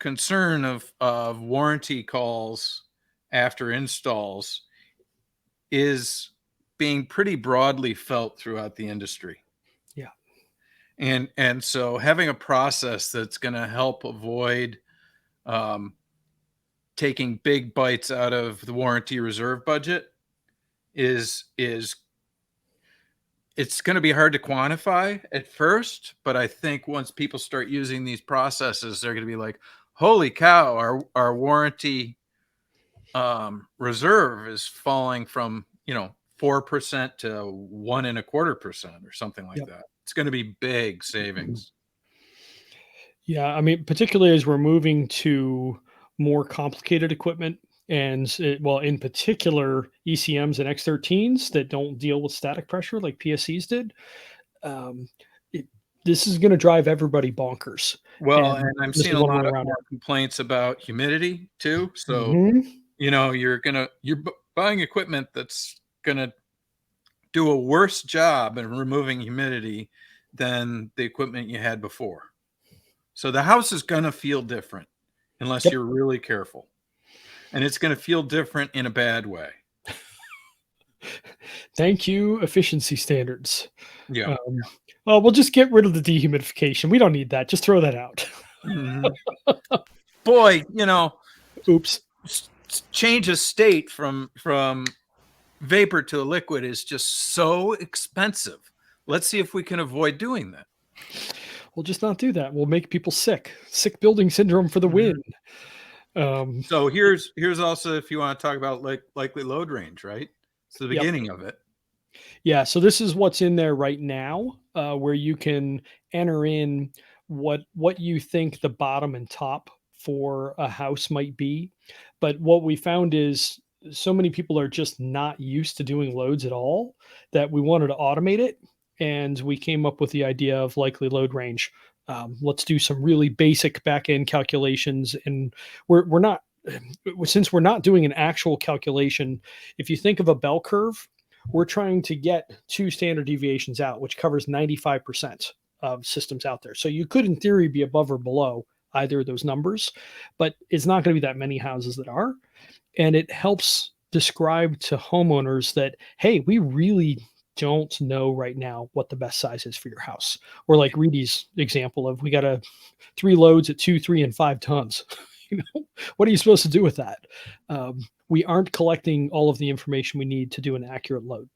concern of warranty calls after installs is being pretty broadly felt throughout the industry. Yeah. And so having a process that's going to help avoid um, taking big bites out of the warranty reserve budget is it's going to be hard to quantify at first, but I think once people start using these processes, they're going to be like, holy cow, our warranty reserve is falling from 4% to 1.25% or something like Yep. that. It's going to be big savings. Yeah, I mean, particularly as we're moving to more complicated equipment and well, in particular, ECMs and X13s that don't deal with static pressure like PSCs did. Um, it, this is going to drive everybody bonkers. Well, And and I'm this seeing is a one lot way of around more complaints about humidity too. it. So, you're buying equipment that's gonna do a worse job in removing humidity than the equipment you had before. So the house is gonna feel different unless Yep. you're really careful. And it's gonna feel different in a bad way. Thank you, efficiency standards. Yeah. Um, well, we'll just get rid of the dehumidification. We don't need that. Just throw that out. Mhm. Boy, Oops. change of state from vapor to a liquid is just so expensive. Let's see if we can avoid doing that. We'll just not do that. We'll make people sick. Sick building syndrome for the Mhm. win. Um, So here's also, if you want to talk about likely load range, right? It's the yep. beginning of it. Yeah. So this is what's in there right now, where you can enter in what you think the bottom and top for a house might be. But what we found is so many people are just not used to doing loads at all that we wanted to automate it, and we came up with the idea of likely load range. Let's do some really basic back end calculations, and we're not since we're not doing an actual calculation. If you think of a bell curve, we're trying to get two standard deviations out, which covers 95% of systems out there. So you could, in theory, be above or below either of those numbers, but it's not going to be that many houses that are. And it helps describe to homeowners that, hey, we really don't know right now what the best size is for your house. Or like Reedy's example of we got 3 loads at 2, 3, and 5 tons. What are you supposed to do with that? We aren't collecting all of the information we need to do an accurate load.